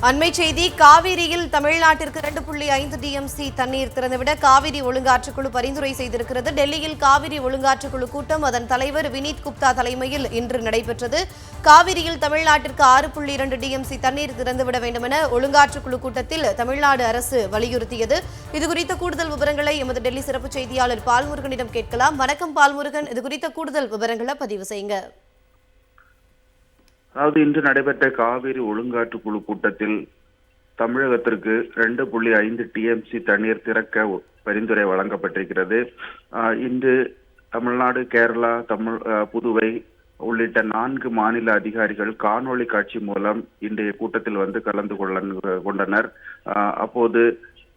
அண்மை செய்தி காவிரியில் தமிழ்நாட்டிற்கு 2.5 டிஎம்சி தண்ணீர் திறந்துவிட காவிரி ஒழுங்காற்றுக்குழு பரிந்துரை செய்திருக்கிறது. டெல்லியில் காவிரி ஒழுங்காற்றுக்குழு கூட்டம் அதன் தலைவர் வினீத் குப்தா தலைமையில் இன்று நடைபெற்றது. காவிரியில் தமிழ்நாட்டிற்கு 6.2 டிஎம்சி தண்ணீர் திறந்துவிட வேண்டும் என ஒழுங்காற்றுக்குழு கூட்டத்தில் தமிழ்நாடு அரசு வலியுறுத்தியது. இதுகுறித்த கூடுதல் விவரங்களை எமது டெல்லி சிறப்பு செய்தியாளர் பால்முருகனிடம் கேட்கலாம். வணக்கம் பால்முருகன், இதுகுறித்த கூடுதல் விவரங்களை பதிவு செய்யுங்க. அதாவது இன்று நடைபெற்ற காவிரி ஒழுங்காற்றுக்குழு கூட்டத்தில் தமிழகத்திற்கு 2.5 டிஎம்சி தண்ணீர் திறக்க பரிந்துரை வழங்கப்பட்டிருக்கிறது. இன்று தமிழ்நாடு, கேரளா, புதுவை உள்ளிட்ட 4 மாநில அதிகாரிகள் காணொளி காட்சி மூலம் இன்றைய கூட்டத்தில் வந்து கலந்து கொண்டனர். அப்போது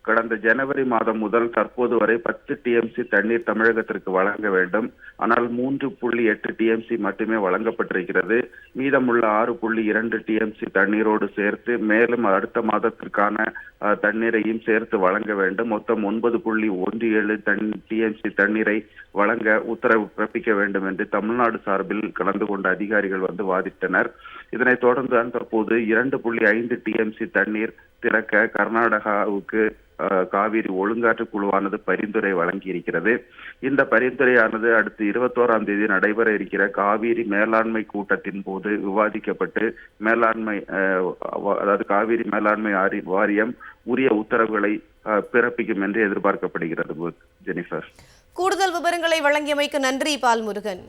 கடந்த ஜனவரி மாதம் முதல் தற்போது வரை 10 டிஎம்சி தண்ணீர் தமிழகத்திற்கு வழங்க வேண்டும். ஆனால் 3.8 டிஎம்சி மட்டுமே வழங்கப்பட்டிருக்கிறது. மீதமுள்ள 6.2 டிஎம்சி தண்ணீரோடு சேர்த்து மேலும் அடுத்த மாதத்திற்கான தண்ணீரையும் சேர்த்து வழங்க வேண்டும். மொத்தம் 9.17 டிஎம்சி தண்ணீரை வழங்க உத்தரவு பிறப்பிக்க வேண்டும் என்று தமிழ்நாடு சார்பில் கலந்து கொண்ட அதிகாரிகள் வந்து வாதிட்டனர். இதனைத் தொடர்ந்து தற்போது 2.5 டிஎம்சி தண்ணீர் திறக்க கர்நாடகாவுக்கு காவிரி ஒழுங்காற்று குழுவானது பரிந்துரை வழங்கி இருக்கிறது. இந்த பரிந்துரையானது அடுத்து 21ஆம் தேதி நடைபெற இருக்கிற காவிரி மேலாண்மை கூட்டத்தின் போது விவாதிக்கப்பட்டு காவிரி மேலாண்மை வாரியம் உரிய உத்தரவுகளை பிறப்பிக்கும் என்று எதிர்பார்க்கப்படுகிறது. ஜெனிஃபர், கூடுதல் விவரங்களை வழங்கியமைக்கு நன்றி பால்முருகன்.